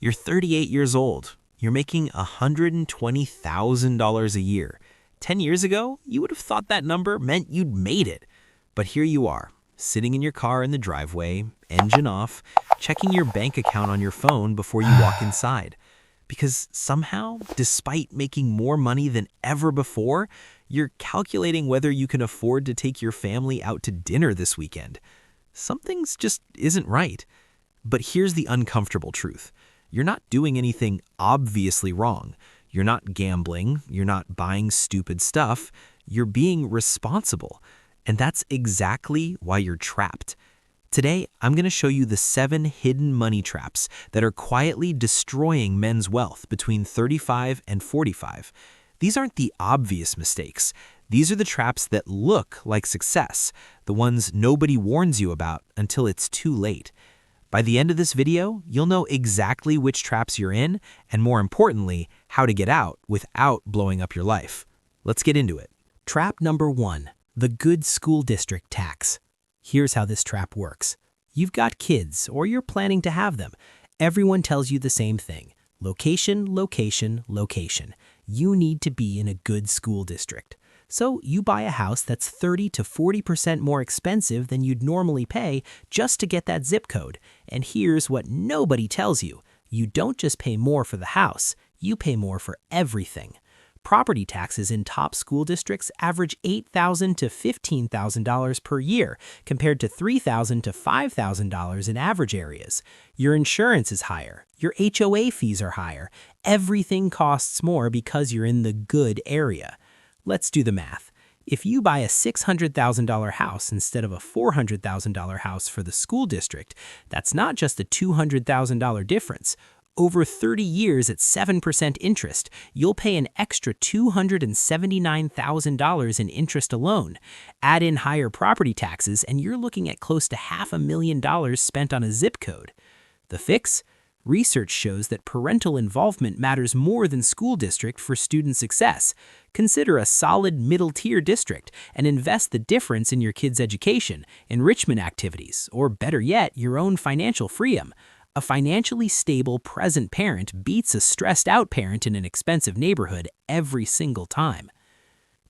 You're 38 years old. You're making $120,000 a year. 10 years ago, you would have thought that number meant you'd made it. But here you are, sitting in your car in the driveway, engine off, checking your bank account on your phone before you walk inside. Because somehow, despite making more money than ever before, you're calculating whether you can afford to take your family out to dinner this weekend. Something's just isn't right. But here's the uncomfortable truth. You're not doing anything obviously wrong. You're not gambling. You're not buying stupid stuff. You're being responsible. And that's exactly why you're trapped. Today, I'm going to show you the 7 hidden money traps that are quietly destroying men's wealth between 35 and 45. These aren't the obvious mistakes. These are the traps that look like success, the ones nobody warns you about until it's too late. By the end of this video, you'll know exactly which traps you're in, and more importantly, how to get out without blowing up your life. Let's get into it. Trap number 1, the good school district tax. Here's how this trap works. You've got kids, or you're planning to have them. Everyone tells you the same thing. Location, location, location. You need to be in a good school district. So you buy a house that's 30 to 40% more expensive than you'd normally pay just to get that zip code. And here's what nobody tells you. You don't just pay more for the house, you pay more for everything. Property taxes in top school districts average $8,000 to $15,000 per year, compared to $3,000 to $5,000 in average areas. Your insurance is higher. Your HOA fees are higher. Everything costs more because you're in the good area. Let's do the math. If you buy a $600,000 house instead of a $400,000 house for the school district, that's not just a $200,000 difference. Over 30 years at 7% interest, you'll pay an extra $279,000 in interest alone. Add in higher property taxes, and you're looking at close to $500,000 spent on a zip code. The fix? Research shows that parental involvement matters more than school district for student success. Consider a solid middle-tier district and invest the difference in your kids' education, enrichment activities, or better yet, your own financial freedom. A financially stable, present parent beats a stressed-out parent in an expensive neighborhood every single time.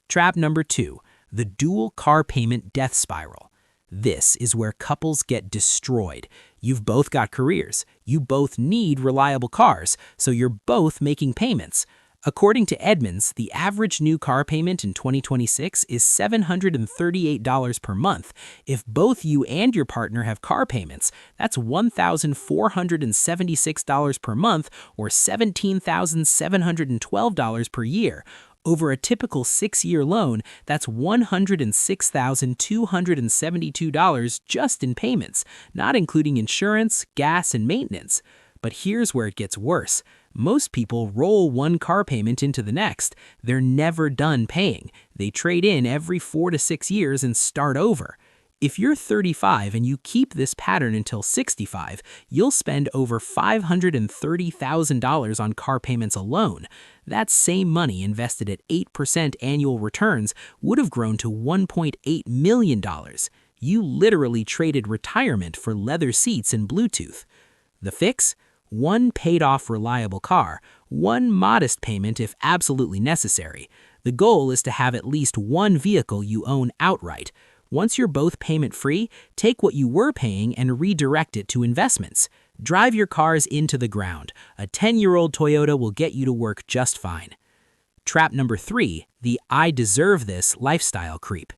Trap number 2, the dual car payment death spiral. This is where couples get destroyed. You've both got careers. You both need reliable cars, so you're both making payments. According to Edmunds, the average new car payment in 2026 is $738 per month. If both you and your partner have car payments, that's $1,476 per month or $17,712 per year. Over a typical 6-year loan, that's $106,272 just in payments, not including insurance, gas, and maintenance. But here's where it gets worse. Most people roll one car payment into the next. They're never done paying. They trade in every 4 to 6 years and start over. If you're 35 and you keep this pattern until 65, you'll spend over $530,000 on car payments alone. That same money invested at 8% annual returns would have grown to $1.8 million. You literally traded retirement for leather seats and Bluetooth. The fix? One paid-off reliable car, one modest payment if absolutely necessary. The goal is to have at least one vehicle you own outright. Once you're both payment-free, take what you were paying and redirect it to investments. Drive your cars into the ground. A 10-year-old Toyota will get you to work just fine. Trap number 3, the I deserve this lifestyle creep.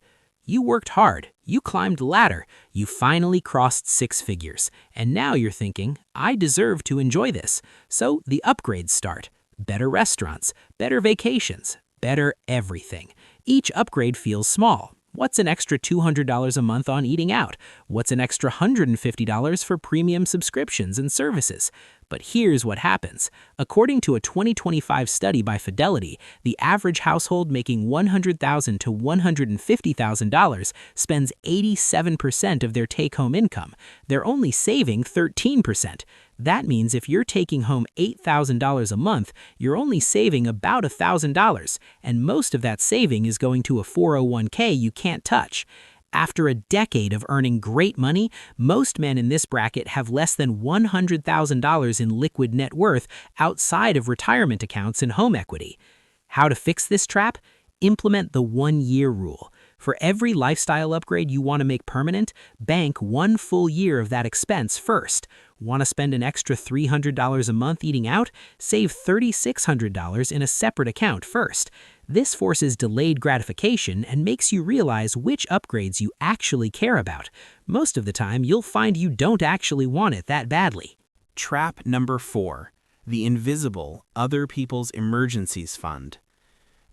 You worked hard, you climbed the ladder, you finally crossed 6 figures, and now you're thinking, I deserve to enjoy this. So the upgrades start. Better restaurants, better vacations, better everything. Each upgrade feels small. What's an extra $200 a month on eating out? What's an extra $150 for premium subscriptions and services? But here's what happens. According to a 2025 study by Fidelity, the average household making $100,000 to $150,000 spends 87% of their take-home income. They're only saving 13%. That means if you're taking home $8,000 a month, you're only saving about $1,000, and most of that saving is going to a 401k you can't touch. After a decade of earning great money, most men in this bracket have less than $100,000 in liquid net worth outside of retirement accounts and home equity. How to fix this trap? Implement the 1-year rule. For every lifestyle upgrade you want to make permanent, bank 1 full year of that expense first. Want to spend an extra $300 a month eating out? Save $3,600 in a separate account first. This forces delayed gratification and makes you realize which upgrades you actually care about. Most of the time, you'll find you don't actually want it that badly. Trap number 4, the invisible other people's emergencies fund.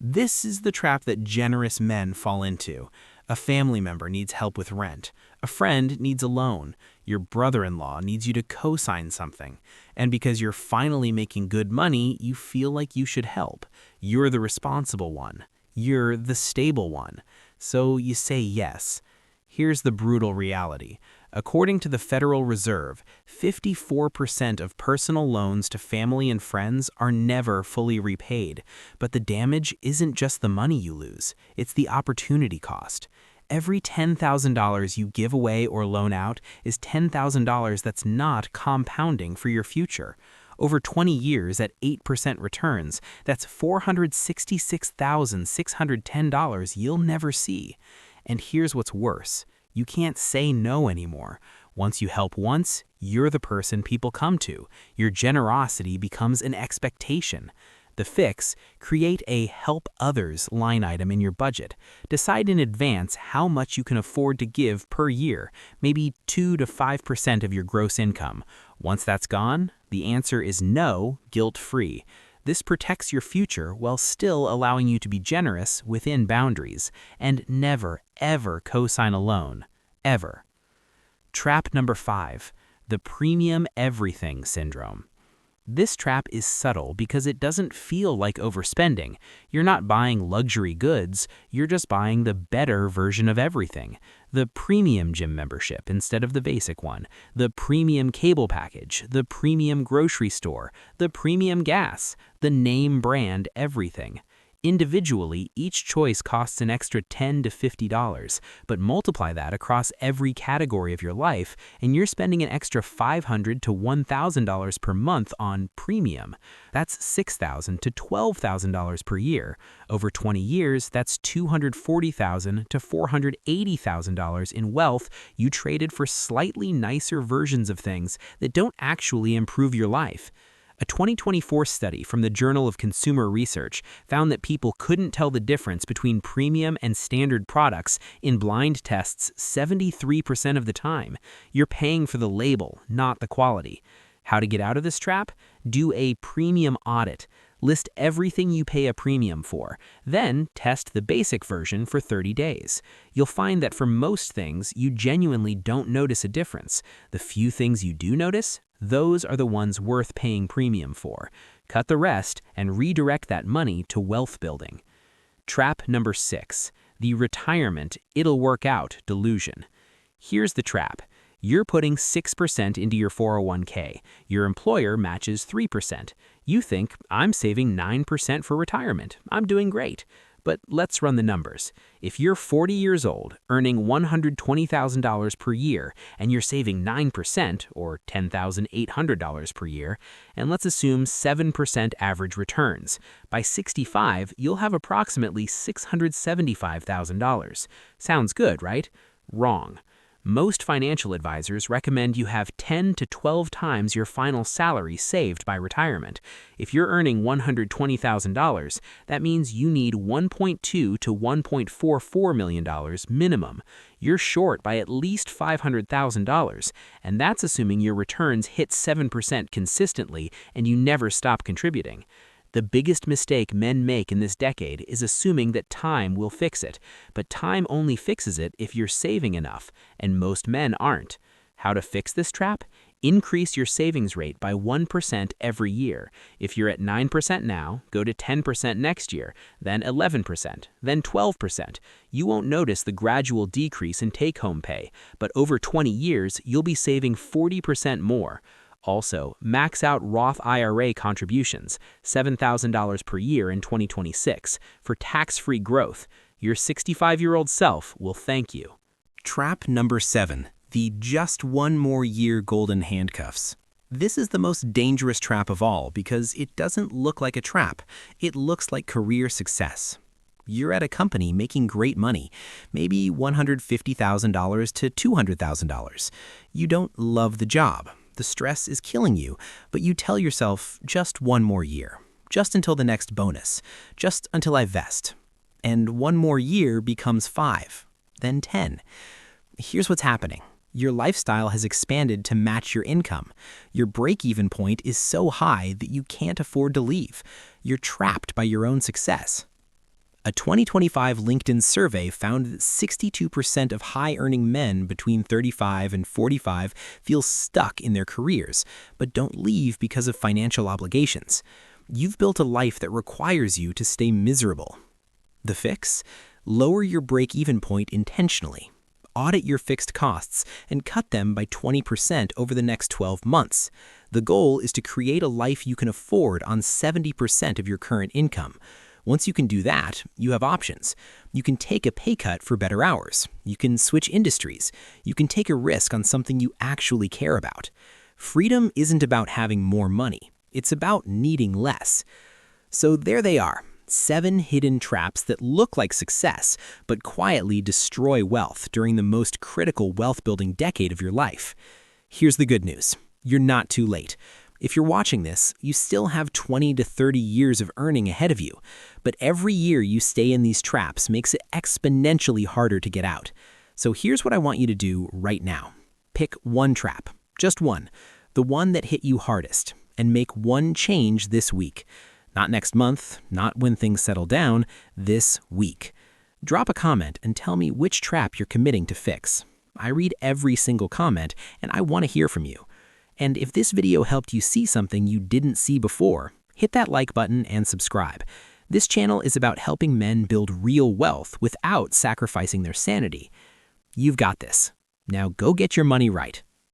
This is the trap that generous men fall into. A family member needs help with rent. A friend needs a loan. Your brother-in-law needs you to co-sign something. And because you're finally making good money, you feel like you should help. You're the responsible one. You're the stable one. So you say yes. Here's the brutal reality. According to the Federal Reserve, 54% of personal loans to family and friends are never fully repaid. But the damage isn't just the money you lose, it's the opportunity cost. Every $10,000 you give away or loan out is $10,000 that's not compounding for your future. Over 20 years at 8% returns, that's $466,610 you'll never see. And here's what's worse. You can't say no anymore. Once you help once, you're the person people come to. Your generosity becomes an expectation. The fix: create a Help Others line item in your budget. Decide in advance how much you can afford to give per year, maybe 2 to 5% of your gross income. Once that's gone, the answer is no, guilt-free. This protects your future while still allowing you to be generous within boundaries. And never, ever co-sign a loan. Ever. Trap number 5, the premium everything syndrome. This trap is subtle because it doesn't feel like overspending. You're not buying luxury goods, you're just buying the better version of everything. The premium gym membership instead of the basic one, the premium cable package, the premium grocery store, the premium gas, the name brand everything. Individually, each choice costs an extra $10 to $50, but multiply that across every category of your life, and you're spending an extra $500 to $1,000 per month on premium. That's $6,000 to $12,000 per year. Over 20 years, that's $240,000 to $480,000 in wealth you traded for slightly nicer versions of things that don't actually improve your life. A 2024 study from the Journal of Consumer Research found that people couldn't tell the difference between premium and standard products in blind tests 73% of the time. You're paying for the label, not the quality. How to get out of this trap? Do a premium audit. List everything you pay a premium for. Then test the basic version for 30 days. You'll find that for most things, you genuinely don't notice a difference. The few things you do notice, those are the ones worth paying premium for. Cut the rest and redirect that money to wealth building. Trap number 6, the retirement it'll work out delusion. Here's the trap. You're putting 6% into your 401k. Your employer matches 3%. You think, I'm saving 9% for retirement. I'm doing great. But let's run the numbers. If you're 40 years old, earning $120,000 per year, and you're saving 9%, or $10,800 per year, and let's assume 7% average returns, by 65, you'll have approximately $675,000. Sounds good, right? Wrong. Most financial advisors recommend you have 10 to 12 times your final salary saved by retirement. If you're earning $120,000, that means you need $1.2 to $1.44 million minimum. You're short by at least $500,000, and that's assuming your returns hit 7% consistently and you never stop contributing. The biggest mistake men make in this decade is assuming that time will fix it, but time only fixes it if you're saving enough, and most men aren't. How to fix this trap? Increase your savings rate by 1% every year. If you're at 9% now, go to 10% next year, then 11%, then 12%. You won't notice the gradual decrease in take-home pay, but over 20 years, you'll be saving 40% more. Also, max out Roth IRA contributions, $7,000 per year in 2026, for tax-free growth. Your 65-year-old self will thank you. Trap number 7, the just one more year golden handcuffs. This is the most dangerous trap of all because it doesn't look like a trap. It looks like career success. You're at a company making great money, maybe $150,000 to $200,000. You don't love the job. The stress is killing you, but you tell yourself just one more year, just until the next bonus, just until I vest. And one more year becomes 5, then 10. Here's what's happening. Your lifestyle has expanded to match your income. Your break-even point is so high that you can't afford to leave. You're trapped by your own success. A 2025 LinkedIn survey found that 62% of high-earning men between 35 and 45 feel stuck in their careers, but don't leave because of financial obligations. You've built a life that requires you to stay miserable. The fix? Lower your break-even point intentionally. Audit your fixed costs and cut them by 20% over the next 12 months. The goal is to create a life you can afford on 70% of your current income. Once you can do that, you have options. You can take a pay cut for better hours. You can switch industries. You can take a risk on something you actually care about. Freedom isn't about having more money. It's about needing less. So there they are. 7 hidden traps that look like success, but quietly destroy wealth during the most critical wealth-building decade of your life. Here's the good news. You're not too late. If you're watching this, you still have 20 to 30 years of earning ahead of you, but every year you stay in these traps makes it exponentially harder to get out. So here's what I want you to do right now. Pick one trap, just one, the one that hit you hardest, and make one change this week. Not next month, not when things settle down, this week. Drop a comment and tell me which trap you're committing to fix. I read every single comment, and I want to hear from you. And if this video helped you see something you didn't see before, hit that like button and subscribe. This channel is about helping men build real wealth without sacrificing their sanity. You've got this. Now go get your money right.